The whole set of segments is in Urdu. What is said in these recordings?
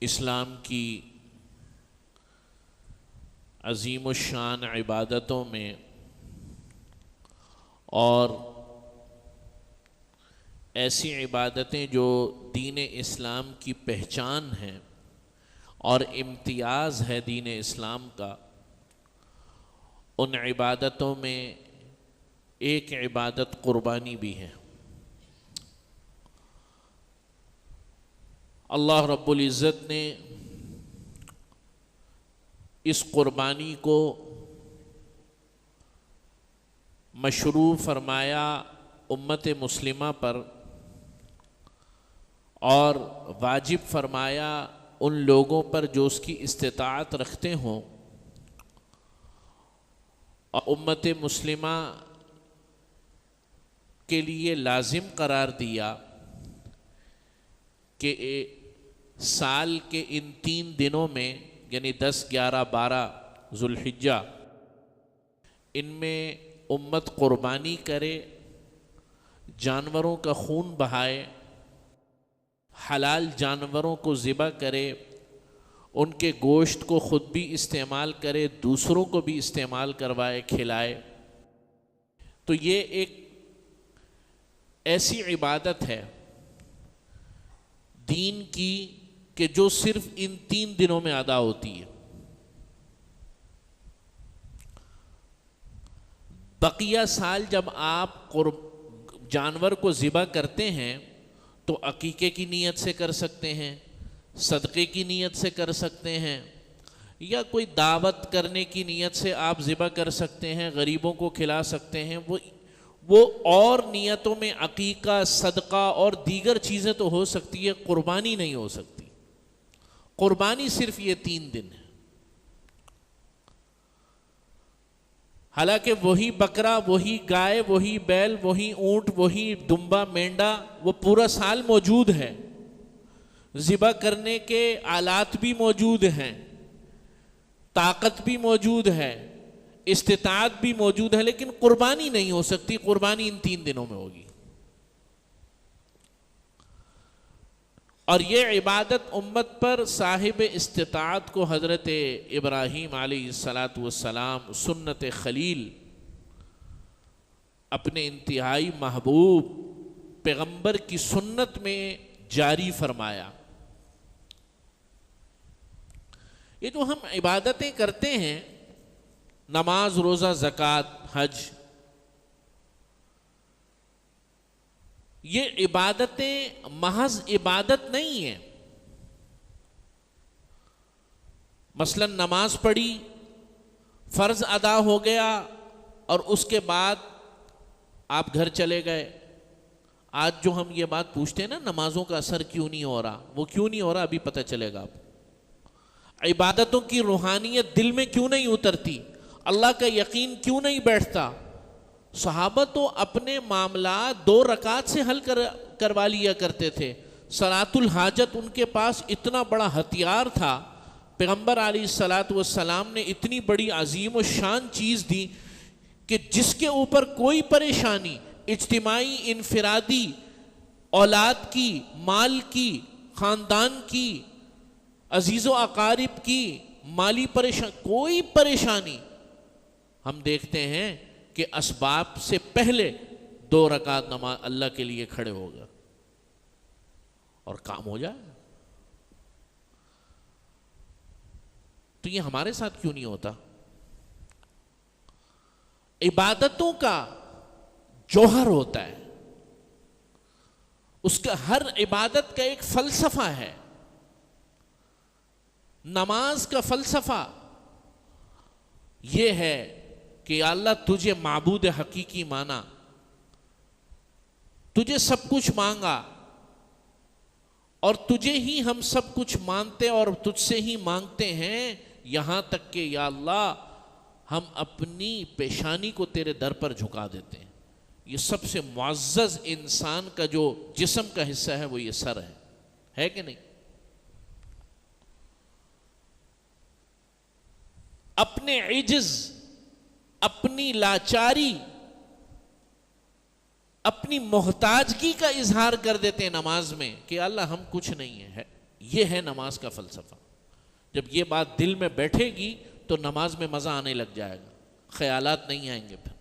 اسلام کی عظیم الشان عبادتوں میں اور ایسی عبادتیں جو دین اسلام کی پہچان ہیں اور امتیاز ہے دین اسلام کا، ان عبادتوں میں ایک عبادت قربانی بھی ہے۔ اللہ رب العزت نے اس قربانی کو مشروع فرمایا امت مسلمہ پر اور واجب فرمایا ان لوگوں پر جو اس کی استطاعت رکھتے ہوں، اور امت مسلمہ کے لیے لازم قرار دیا کہ سال کے ان 3 دنوں میں یعنی 10، 11، 12 ذوالحجہ، ان میں امت قربانی کرے، جانوروں کا خون بہائے، حلال جانوروں کو ذبح کرے، ان کے گوشت کو خود بھی استعمال کرے، دوسروں کو بھی استعمال کروائے، کھلائے۔ تو یہ ایک ایسی عبادت ہے دین کی کہ جو صرف ان 3 دنوں میں ادا ہوتی ہے۔ بقیہ سال جب آپ جانور کو ذبح کرتے ہیں تو عقیقے کی نیت سے کر سکتے ہیں، صدقے کی نیت سے کر سکتے ہیں، یا کوئی دعوت کرنے کی نیت سے آپ ذبح کر سکتے ہیں، غریبوں کو کھلا سکتے ہیں۔ وہ اور نیتوں میں عقیقہ، صدقہ اور دیگر چیزیں تو ہو سکتی ہے، قربانی نہیں ہو سکتی۔ قربانی صرف یہ 3 دن ہے۔ حالانکہ وہی بکرا، وہی گائے، وہی بیل، وہی اونٹ، وہی دمبا، مینڈا وہ پورا سال موجود ہے، ذبح کرنے کے آلات بھی موجود ہیں، طاقت بھی موجود ہے، استطاعت بھی موجود ہے، لیکن قربانی نہیں ہو سکتی۔ قربانی ان 3 دنوں میں ہوگی۔ اور یہ عبادت امت پر صاحب استطاعت کو حضرت ابراہیم علیہ السلام سنت خلیل، اپنے انتہائی محبوب پیغمبر کی سنت میں جاری فرمایا۔ یہ جو ہم عبادتیں کرتے ہیں، نماز، روزہ، زکوٰۃ، حج، یہ عبادتیں محض عبادت نہیں ہیں۔ مثلا نماز پڑھی، فرض ادا ہو گیا، اور اس کے بعد آپ گھر چلے گئے۔ آج جو ہم یہ بات پوچھتے ہیں نا، نمازوں کا اثر کیوں نہیں ہو رہا، وہ کیوں نہیں ہو رہا ابھی پتہ چلے گا آپ۔ عبادتوں کی روحانیت دل میں کیوں نہیں اترتی، اللہ کا یقین کیوں نہیں بیٹھتا۔ صحابہ تو اپنے معاملات 2 رکعت سے حل کروا لیا کرتے تھے۔ صلاۃ الحاجت ان کے پاس اتنا بڑا ہتھیار تھا، پیغمبر علیہ السلام نے اتنی بڑی عظیم و شان چیز دی کہ جس کے اوپر کوئی پریشانی، اجتماعی، انفرادی، اولاد کی، مال کی، خاندان کی، عزیز و اقارب کی، مالی کوئی پریشانی، ہم دیکھتے ہیں کہ اسباب سے پہلے 2 رکعت نماز اللہ کے لیے کھڑے ہوگا اور کام ہو جائے۔ تو یہ ہمارے ساتھ کیوں نہیں ہوتا؟ عبادتوں کا جوہر ہوتا ہے، اس کا ہر عبادت کا ایک فلسفہ ہے۔ نماز کا فلسفہ یہ ہے کہ یا اللہ تجھے معبود حقیقی مانا، تجھے سب کچھ مانگا، اور تجھے ہی ہم سب کچھ مانتے اور تجھ سے ہی مانگتے ہیں، یہاں تک کہ یا اللہ ہم اپنی پیشانی کو تیرے در پر جھکا دیتے ہیں۔ یہ سب سے معزز انسان کا جو جسم کا حصہ ہے وہ یہ سر ہے کہ نہیں؟ اپنے عجز، اپنی لاچاری، اپنی محتاجگی کا اظہار کر دیتے ہیں نماز میں کہ اللہ ہم کچھ نہیں ہے. یہ ہے نماز کا فلسفہ. جب یہ بات دل میں بیٹھے گی تو نماز میں مزہ آنے لگ جائے گا, خیالات نہیں آئیں گے. پھر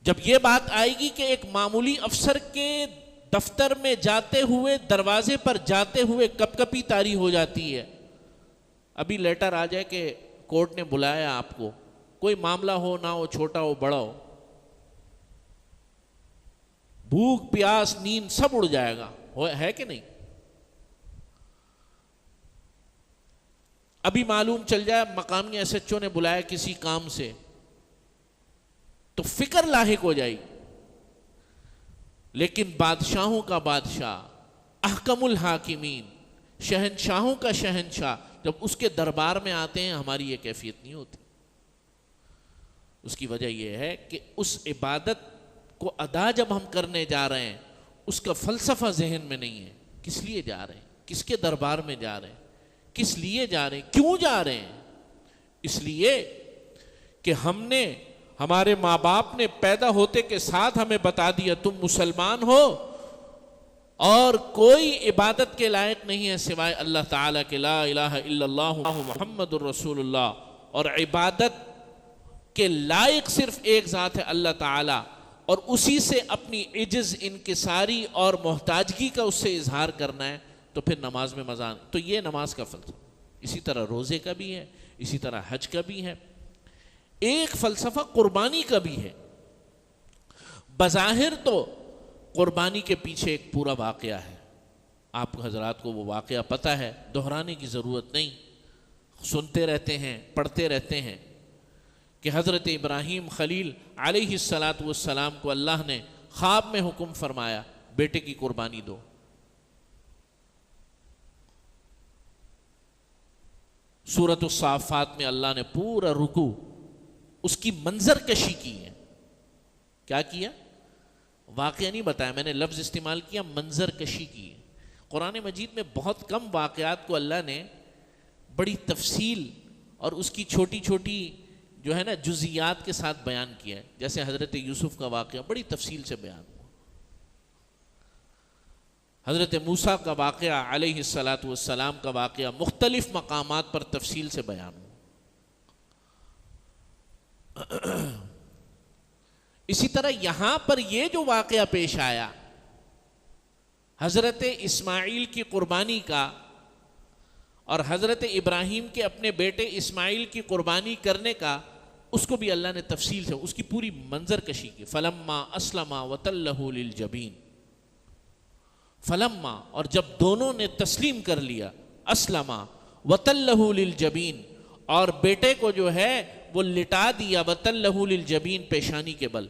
جب یہ بات آئے گی کہ ایک معمولی افسر کے دفتر میں جاتے ہوئے, دروازے پر جاتے ہوئے کپ کپی طاری ہو جاتی ہے, ابھی لیٹر آ جائے کہ کورٹ نے بلایا آپ کو, کوئی معاملہ ہو نہ ہو, چھوٹا ہو بڑا ہو, بھوک پیاس نیند سب اڑ جائے گا, ہے کہ نہیں؟ ابھی معلوم چل جائے مقامی ایس ایچ او نے بلایا کسی کام سے تو فکر لاحق ہو جائے گی. لیکن بادشاہوں کا بادشاہ, احکم الحاکمین, شہنشاہوں کا شہنشاہ جب اس کے دربار میں آتے ہیں ہماری یہ کیفیت نہیں ہوتی. اس کی وجہ یہ ہے کہ اس عبادت کو ادا جب ہم کرنے جا رہے ہیں اس کا فلسفہ ذہن میں نہیں ہے. کس لیے جا رہے ہیں, کس کے دربار میں جا رہے ہیں, کس لیے جا رہے ہیں, کیوں جا رہے ہیں؟ اس لیے کہ ہم نے, ہمارے ماں باپ نے پیدا ہوتے کے ساتھ ہمیں بتا دیا تم مسلمان ہو اور کوئی عبادت کے لائق نہیں ہے سوائے اللہ تعالیٰ کے, لا الہ الا اللہ محمد الرسول اللہ, اور عبادت کے لائق صرف ایک ذات ہے اللہ تعالیٰ, اور اسی سے اپنی عجز, انکساری اور محتاجگی کا اس سے اظہار کرنا ہے. تو پھر نماز میں مزہ. تو یہ نماز کا فلسفہ. اسی طرح روزے کا بھی ہے, اسی طرح حج کا بھی ہے. ایک فلسفہ قربانی کا بھی ہے. بظاہر تو قربانی کے پیچھے ایک پورا واقعہ ہے, آپ حضرات کو وہ واقعہ پتہ ہے, دہرانے کی ضرورت نہیں, سنتے رہتے ہیں, پڑھتے رہتے ہیں کہ حضرت ابراہیم خلیل علیہ السلام کو اللہ نے خواب میں حکم فرمایا بیٹے کی قربانی دو. سورۃ الصافات میں اللہ نے پورا رکوع اس کی منظر کشی کی ہے. کیا کیا؟ واقعہ نہیں بتایا, میں نے لفظ استعمال کیا منظر کشی کی ہے. قرآن مجید میں بہت کم واقعات کو اللہ نے بڑی تفصیل اور اس کی چھوٹی چھوٹی جو ہے نا جزیات کے ساتھ بیان کیا ہے. جیسے حضرت یوسف کا واقعہ بڑی تفصیل سے بیان ہوا, حضرت موسیٰ کا واقعہ علیہ السلام کا واقعہ مختلف مقامات پر تفصیل سے بیان ہوا. اسی طرح یہاں پر یہ جو واقعہ پیش آیا حضرت اسماعیل کی قربانی کا, اور حضرت ابراہیم کے اپنے بیٹے اسماعیل کی قربانی کرنے کا, اس کو بھی اللہ نے تفصیل سے اس کی پوری منظر کشی کی. فلما اسلما وتلہ للجبین, فلما, اور جب دونوں نے تسلیم کر لیا, اسلما وتلہ للجبین, اور بیٹے کو جو ہے وہ لٹا دیا, وتلہ للجبین, پیشانی کے بل.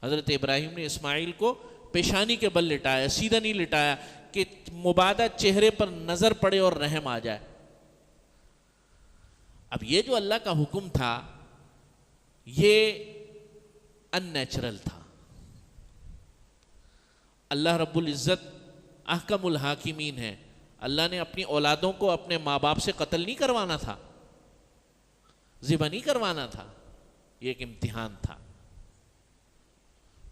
حضرت ابراہیم نے اسماعیل کو پیشانی کے بل لٹایا, سیدھا نہیں لٹایا کہ مبادا چہرے پر نظر پڑے اور رحم آ جائے. اب یہ جو اللہ کا حکم تھا یہ ان نیچرل تھا. اللہ رب العزت احکم الحاکمین ہے, اللہ نے اپنی اولادوں کو اپنے ماں باپ سے قتل نہیں کروانا تھا, ذبح نہیں کروانا تھا, یہ ایک امتحان تھا.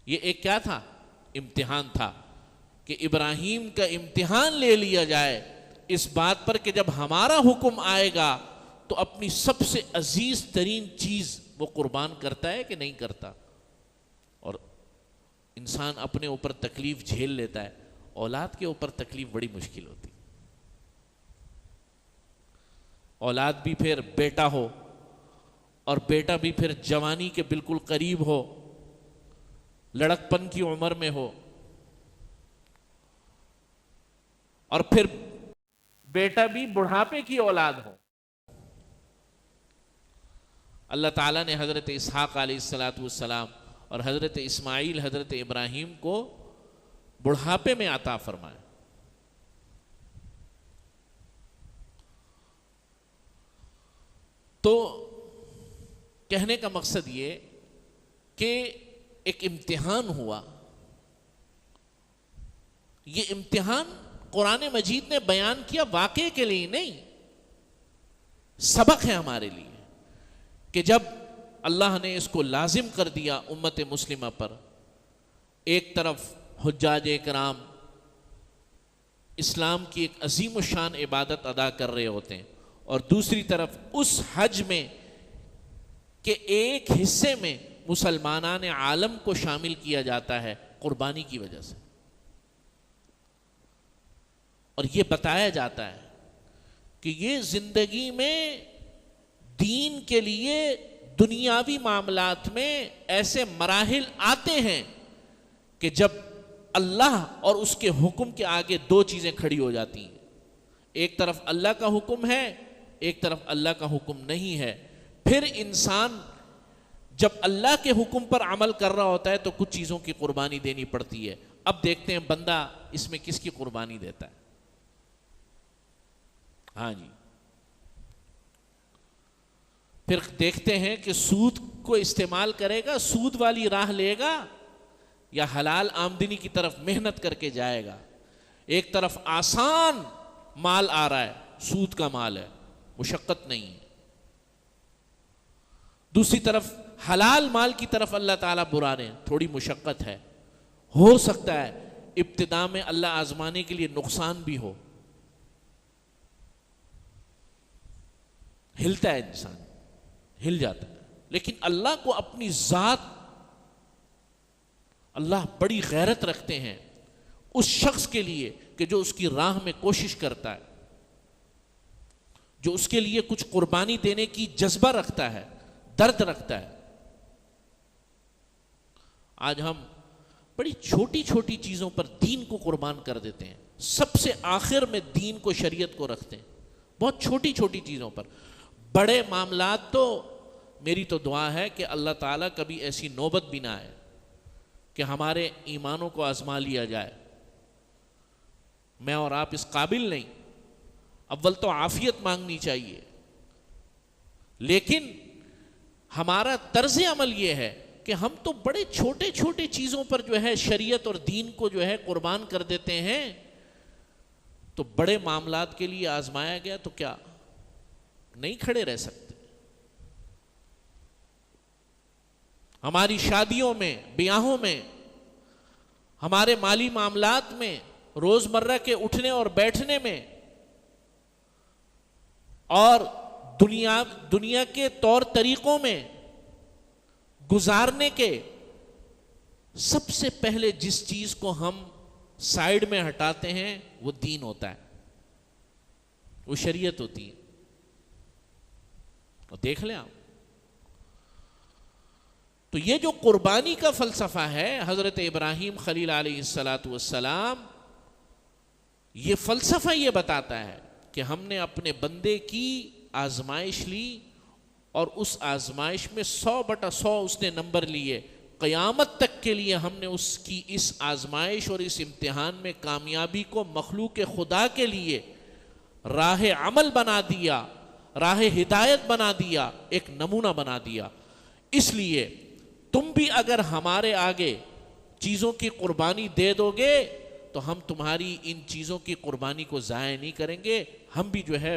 یہ ایک کیا تھا؟ امتحان تھا کہ ابراہیم کا امتحان لے لیا جائے اس بات پر کہ جب ہمارا حکم آئے گا تو اپنی سب سے عزیز ترین چیز وہ قربان کرتا ہے کہ نہیں کرتا. اور انسان اپنے اوپر تکلیف جھیل لیتا ہے, اولاد کے اوپر تکلیف بڑی مشکل ہوتی. اولاد بھی پھر بیٹا ہو, اور بیٹا بھی پھر جوانی کے بالکل قریب ہو, لڑکپن کی عمر میں ہو, اور پھر بیٹا بھی بڑھاپے کی اولاد ہو. اللہ تعالیٰ نے حضرت اسحاق علیہ السلام اور حضرت اسماعیل حضرت ابراہیم کو بڑھاپے میں عطا فرمایا. تو کہنے کا مقصد یہ کہ ایک امتحان ہوا. یہ امتحان قرآن مجید نے بیان کیا واقعے کے لیے نہیں, سبق ہے ہمارے لیے کہ جب اللہ نے اس کو لازم کر دیا امت مسلمہ پر. ایک طرف حجاج کرام اسلام کی ایک عظیم الشان عبادت ادا کر رہے ہوتے ہیں، اور دوسری طرف اس حج میں کہ ایک حصے میں مسلمانان عالم کو شامل کیا جاتا ہے قربانی کی وجہ سے. اور یہ بتایا جاتا ہے کہ یہ زندگی میں دین کے لیے دنیاوی معاملات میں ایسے مراحل آتے ہیں کہ جب اللہ اور اس کے حکم کے آگے دو چیزیں کھڑی ہو جاتی ہیں. ایک طرف اللہ کا حکم ہے، ایک طرف اللہ کا حکم نہیں ہے. پھر انسان جب اللہ کے حکم پر عمل کر رہا ہوتا ہے تو کچھ چیزوں کی قربانی دینی پڑتی ہے. اب دیکھتے ہیں بندہ اس میں کس کی قربانی دیتا ہے. ہاں جی، پھر دیکھتے ہیں کہ سود کو استعمال کرے گا، سود والی راہ لے گا، یا حلال آمدنی کی طرف محنت کر کے جائے گا. ایک طرف آسان مال آ رہا ہے، سود کا مال ہے، مشقت نہیں ہے. دوسری طرف حلال مال کی طرف اللہ تعالیٰ برا رہے ہیں، تھوڑی مشقت ہے. ہو سکتا ہے ابتدا میں اللہ آزمانے کے لیے نقصان بھی ہو، ہلتا ہے انسان، ہل جاتا ہے. لیکن اللہ کو اپنی ذات، اللہ بڑی غیرت رکھتے ہیں اس شخص کے لیے کہ جو اس کی راہ میں کوشش کرتا ہے، جو اس کے لیے کچھ قربانی دینے کی جذبہ رکھتا ہے، درد رکھتا ہے. آج ہم بڑی چھوٹی چھوٹی چیزوں پر دین کو قربان کر دیتے ہیں، سب سے آخر میں دین کو، شریعت کو رکھتے ہیں، بہت چھوٹی چھوٹی چیزوں پر. بڑے معاملات تو میری تو دعا ہے کہ اللہ تعالیٰ کبھی ایسی نوبت بھی نہ آئے کہ ہمارے ایمانوں کو آزما لیا جائے. میں اور آپ اس قابل نہیں. اول تو عافیت مانگنی چاہیے، لیکن ہمارا طرز عمل یہ ہے کہ ہم تو بڑے چھوٹے چھوٹے چیزوں پر جو ہے شریعت اور دین کو جو ہے قربان کر دیتے ہیں. تو بڑے معاملات کے لیے آزمایا گیا تو کیا نہیں کھڑے رہ سکتے؟ ہماری شادیوں میں، بیاہوں میں، ہمارے مالی معاملات میں، روزمرہ کے اٹھنے اور بیٹھنے میں، اور دنیا کے طور طریقوں میں گزارنے کے، سب سے پہلے جس چیز کو ہم سائیڈ میں ہٹاتے ہیں وہ دین ہوتا ہے، وہ شریعت ہوتی ہے. تو دیکھ لیں آپ. تو یہ جو قربانی کا فلسفہ ہے حضرت ابراہیم خلیل علیہ السلام، یہ فلسفہ یہ بتاتا ہے کہ ہم نے اپنے بندے کی آزمائش لی، اور اس آزمائش میں 100/100 اس نے نمبر لیے. قیامت تک کے لیے ہم نے اس کی اس آزمائش اور اس امتحان میں کامیابی کو مخلوق خدا کے لیے راہ عمل بنا دیا، راہ ہدایت بنا دیا، ایک نمونہ بنا دیا. اس لیے تم بھی اگر ہمارے آگے چیزوں کی قربانی دے دو گے تو ہم تمہاری ان چیزوں کی قربانی کو ضائع نہیں کریں گے. ہم بھی جو ہے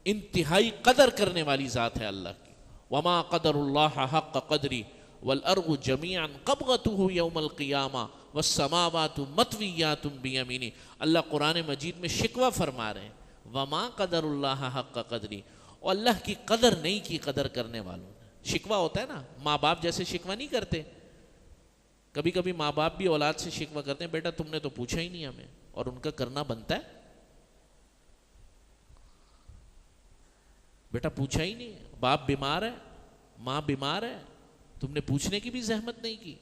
انتہائی قدر کرنے والی ذات ہے اللہ کی. وما قدر اللہ حق قدری والارض جميعا قبضته يوم القیامہ والسماوات مطویات بیمینی. اللہ قرآن مجید میں شکوہ فرما رہے ہیں، وما قدر اللہ حق قدری، اور اللہ کی قدر نہیں کی قدر کرنے والوں نے. شکوہ ہوتا ہے نا، ماں باپ جیسے شکوہ نہیں کرتے. کبھی کبھی ماں باپ بھی اولاد سے شکوہ کرتے ہیں، بیٹا تم نے تو پوچھا ہی نہیں ہمیں، اور ان کا کرنا بنتا ہے. بیٹا پوچھا ہی نہیں، باپ بیمار ہے، ماں بیمار ہے، تم نے پوچھنے کی بھی زحمت نہیں کی.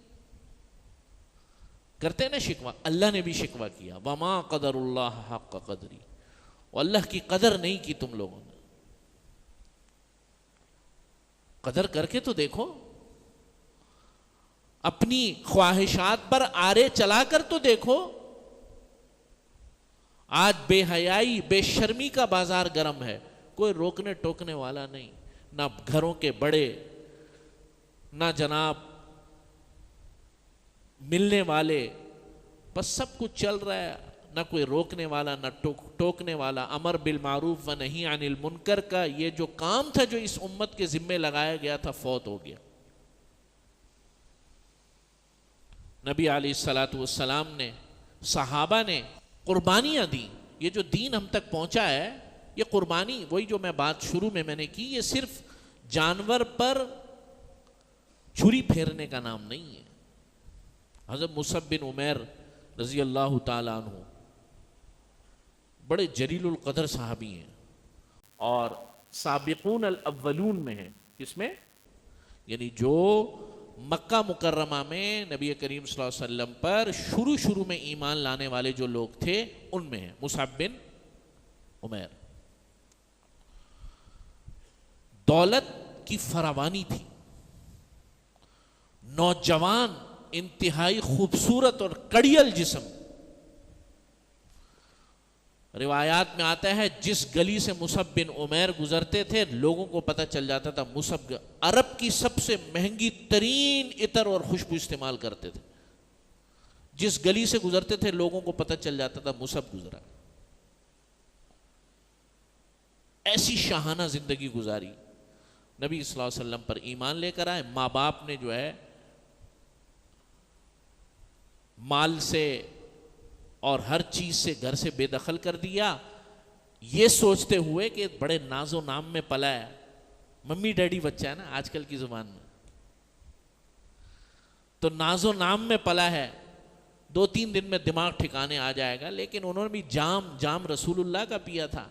کرتے ہیں نا شکوہ. اللہ نے بھی شکوہ کیا، وما قدر اللہ حق قدری، اور اللہ کی قدر نہیں کی تم لوگوں نے. قدر کر کے تو دیکھو، اپنی خواہشات پر آرے چلا کر تو دیکھو. آج بے حیائی، بے شرمی کا بازار گرم ہے، کوئی روکنے ٹوکنے والا نہیں، نہ گھروں کے بڑے، نہ جناب ملنے والے، بس سب کچھ چل رہا ہے. نہ کوئی روکنے والا نہ ٹوکنے والا، امر بالمعروف و نہی عن المنکر کا یہ جو کام تھا جو اس امت کے ذمے لگایا گیا تھا، فوت ہو گیا۔ نبی علیہ الصلاۃ والسلام نے، صحابہ نے قربانیاں دی۔ یہ جو دین ہم تک پہنچا ہے، یہ قربانی، وہی جو میں بات شروع میں نے کی، یہ صرف جانور پر چھری پھیرنے کا نام نہیں ہے۔ حضرت مصعب بن عمیر رضی اللہ تعالیٰ عنہ بڑے جلیل القدر صحابی ہیں اور سابقون الاولون میں ہیں۔ کس میں؟ یعنی جو مکہ مکرمہ میں نبی کریم صلی اللہ علیہ وسلم پر شروع میں ایمان لانے والے جو لوگ تھے ان میں ہیں مصعب بن عمیر۔ دولت کی فراوانی تھی، نوجوان، انتہائی خوبصورت اور کڑیل جسم۔ روایات میں آتا ہے جس گلی سے مصعب بن عمیر گزرتے تھے لوگوں کو پتہ چل جاتا تھا مصعب عرب کی سب سے مہنگی ترین عطر اور خوشبو استعمال کرتے تھے۔ جس گلی سے گزرتے تھے لوگوں کو پتہ چل جاتا تھا مصعب گزرا۔ ایسی شاہانہ زندگی گزاری، نبی صلی اللہ علیہ وسلم پر ایمان لے کر آئے۔ ماں باپ نے جو ہے مال سے اور ہر چیز سے گھر سے بے دخل کر دیا، یہ سوچتے ہوئے کہ بڑے ناز و نام میں پلا ہے، ممی ڈیڈی بچہ ہے نا آج کل کی زبان میں، تو ناز و نام میں پلا ہے، 2-3 دن میں دماغ ٹھکانے آ جائے گا۔ لیکن انہوں نے بھی جام رسول اللہ کا پیا تھا،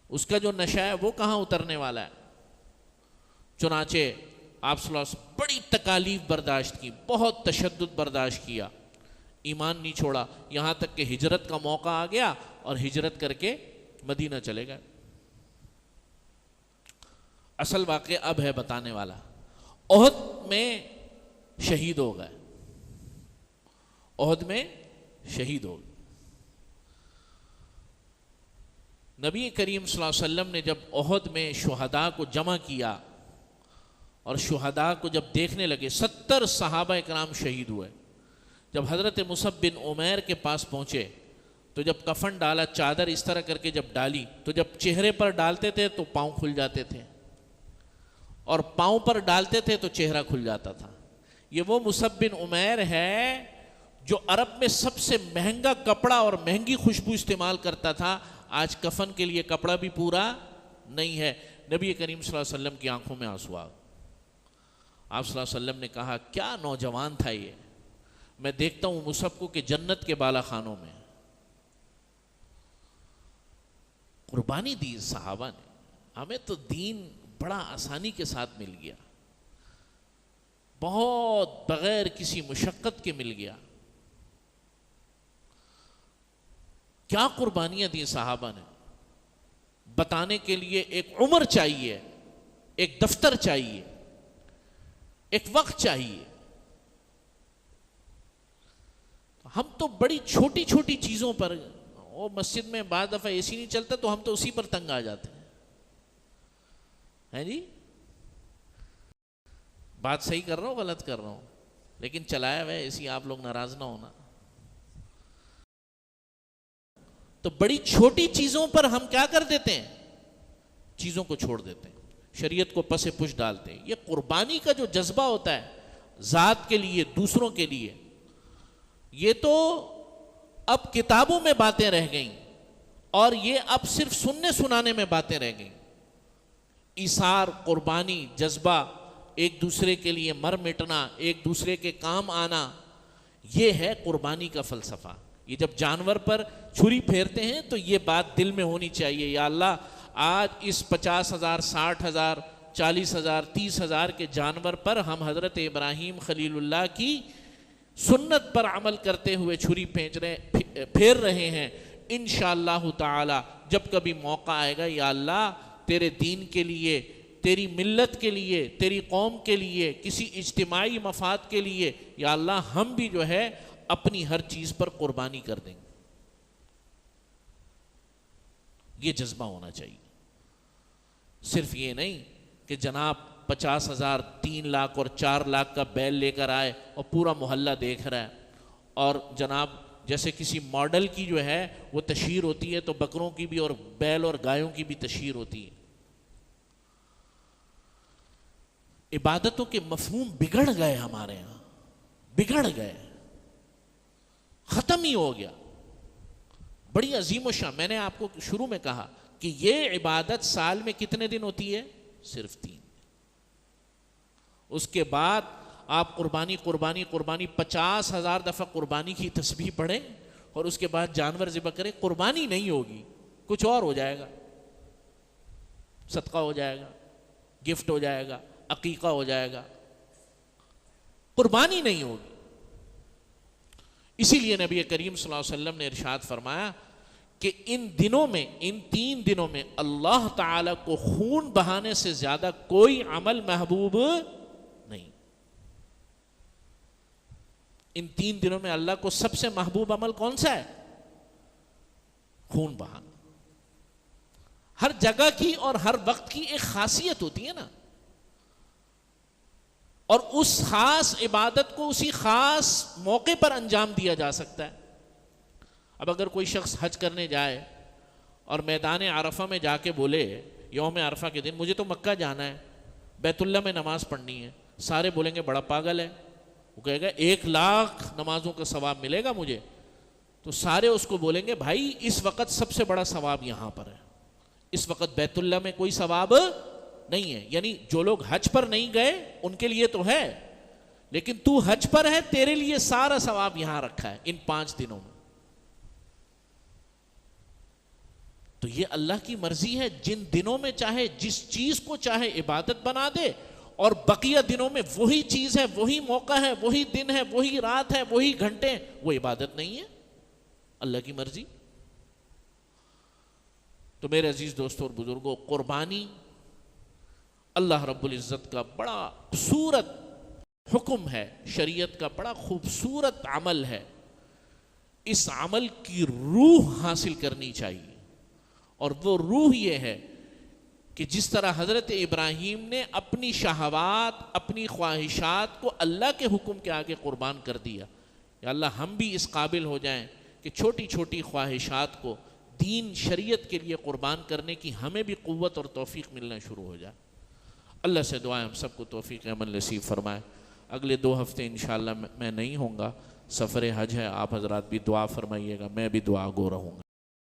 اس کا جو نشہ ہے وہ کہاں اترنے والا ہے۔ چنانچہ آپ صلی اللہ علیہ وسلم بڑی تکالیف برداشت کی، بہت تشدد برداشت کیا، ایمان نہیں چھوڑا، یہاں تک کہ ہجرت کا موقع آ گیا اور ہجرت کر کے مدینہ چلے گئے۔ اصل واقعہ اب ہے بتانے والا۔ احد میں شہید ہو گئے، احد میں شہید ہو گئے۔ نبی کریم صلی اللہ علیہ وسلم نے جب احد میں شہداء کو جمع کیا اور شہداء کو جب دیکھنے لگے، 70 صحابہ اکرام شہید ہوئے۔ جب حضرت مصعب بن عمیر کے پاس پہنچے تو جب کفن ڈالا، چادر اس طرح کر کے جب ڈالی تو جب چہرے پر ڈالتے تھے تو پاؤں کھل جاتے تھے اور پاؤں پر ڈالتے تھے تو چہرہ کھل جاتا تھا۔ یہ وہ مصعب بن عمیر ہے جو عرب میں سب سے مہنگا کپڑا اور مہنگی خوشبو استعمال کرتا تھا۔ آج کفن کے لیے کپڑا بھی پورا نہیں ہے۔ نبی کریم صلی اللہ علیہ وسلم کی آنکھوں میں آنسو آ گئے۔ آپ صلی اللہ علیہ وسلم نے کہا کیا نوجوان تھا یہ، میں دیکھتا ہوں مصعب کو کہ جنت کے بالا خانوں میں۔ قربانی دی صحابہ نے۔ ہمیں تو دین بڑا آسانی کے ساتھ مل گیا، بہت بغیر کسی مشقت کے مل گیا۔ کیا قربانیاں دی صحابہ نے، بتانے کے لیے ایک عمر چاہیے، ایک دفتر چاہیے، ایک وقت چاہیے۔ ہم تو بڑی چھوٹی چھوٹی چیزوں پر، وہ مسجد میں بعض دفعہ اے سی نہیں چلتا تو ہم تو اسی پر تنگ آ جاتے ہیں جی۔ بات صحیح کر رہا ہوں غلط کر رہا ہوں؟ لیکن چلایا ہوا ہے اے سی، آپ لوگ ناراض نہ ہونا۔ تو بڑی چھوٹی چیزوں پر ہم کیا کر دیتے ہیں، چیزوں کو چھوڑ دیتے ہیں، شریعت کو پس پش ڈالتے ہیں۔ یہ قربانی کا جو جذبہ ہوتا ہے ذات کے لیے، دوسروں کے لیے، یہ تو اب کتابوں میں باتیں رہ گئیں اور یہ اب صرف سننے سنانے میں باتیں رہ گئیں۔ ایثار، قربانی، جذبہ، ایک دوسرے کے لیے مر مٹنا، ایک دوسرے کے کام آنا، یہ ہے قربانی کا فلسفہ۔ یہ جب جانور پر چھری پھیرتے ہیں تو یہ بات دل میں ہونی چاہیے، یا اللہ آج اس 50,000، 60,000، 40,000، 30,000 کے جانور پر ہم حضرت ابراہیم خلیل اللہ کی سنت پر عمل کرتے ہوئے چھری پھیر رہے ہیں۔ انشاءاللہ تعالی جب کبھی موقع آئے گا، یا اللہ تیرے دین کے لیے، تیری ملت کے لیے، تیری قوم کے لیے، کسی اجتماعی مفاد کے لیے، یا اللہ ہم بھی جو ہے اپنی ہر چیز پر قربانی کر دیں گے۔ یہ جذبہ ہونا چاہیے۔ صرف یہ نہیں کہ جناب 50,000، 3 لاکھ اور 4 لاکھ کا بیل لے کر آئے اور پورا محلہ دیکھ رہا ہے، اور جناب جیسے کسی ماڈل کی جو ہے وہ تشہیر ہوتی ہے تو بکروں کی بھی اور بیل اور گایوں کی بھی تشہیر ہوتی ہے. عبادتوں کے مفہوم بگڑ گئے ہمارے ہاں، بگڑ گئے، ختم ہی ہو گیا. بڑی عظیم و شان. میں نے آپ کو شروع میں کہا کہ یہ عبادت سال میں کتنے دن ہوتی ہے؟ صرف 3 دن. اس کے بعد آپ قربانی 50,000 دفعہ قربانی کی تسبیح پڑھیں اور اس کے بعد جانور ذبح کریں. قربانی نہیں ہوگی، کچھ اور ہو جائے گا، صدقہ ہو جائے گا، گفٹ ہو جائے گا، عقیقہ ہو جائے گا، قربانی نہیں ہوگی. اسی لیے نبی کریم صلی اللہ علیہ وسلم نے ارشاد فرمایا کہ ان 3 دنوں میں اللہ تعالی کو خون بہانے سے زیادہ کوئی عمل محبوب نہیں. ان 3 دنوں میں اللہ کو سب سے محبوب عمل کون سا ہے؟ خون بہانا. ہر جگہ کی اور ہر وقت کی ایک خاصیت ہوتی ہے نا، اور اس خاص عبادت کو اسی خاص موقع پر انجام دیا جا سکتا ہے. اب اگر کوئی شخص حج کرنے جائے اور میدان عرفہ میں جا کے بولے یوم عرفہ کے دن مجھے تو مکہ جانا ہے، بیت اللہ میں نماز پڑھنی ہے، سارے بولیں گے بڑا پاگل ہے. وہ کہے گا 1,00,000 نمازوں کا ثواب ملے گا مجھے. تو سارے اس کو بولیں گے بھائی اس وقت سب سے بڑا ثواب یہاں پر ہے، اس وقت بیت اللہ میں کوئی ثواب نہیں ہے. یعنی جو لوگ حج پر نہیں گئے ان کے لیے تو ہے، لیکن تو حج پر ہے، تیرے لیے سارا ثواب یہاں رکھا ہے ان 5 دنوں میں. تو یہ اللہ کی مرضی ہے، جن دنوں میں چاہے جس چیز کو چاہے عبادت بنا دے، اور بقیہ دنوں میں وہی چیز ہے، وہی موقع ہے، وہی دن ہے، وہی رات ہے، وہی گھنٹے، وہ عبادت نہیں ہے، اللہ کی مرضی. تو میرے عزیز دوستوں اور بزرگوں، قربانی اللہ رب العزت کا بڑا خوبصورت حکم ہے، شریعت کا بڑا خوبصورت عمل ہے. اس عمل کی روح حاصل کرنی چاہیے، اور وہ روح یہ ہے کہ جس طرح حضرت ابراہیم نے اپنی شہوات، اپنی خواہشات کو اللہ کے حکم کے آگے قربان کر دیا، یا اللہ ہم بھی اس قابل ہو جائیں کہ چھوٹی چھوٹی خواہشات کو دین شریعت کے لیے قربان کرنے کی ہمیں بھی قوت اور توفیق ملنا شروع ہو جائے. اللہ سے دعائیں ہم سب کو توفیق عمل نصیب فرمائے. اگلے 2 ہفتے انشاءاللہ میں نہیں ہوں گا، سفر حج ہے، آپ حضرات بھی دعا فرمائیے گا، میں بھی دعا گو رہوں گا.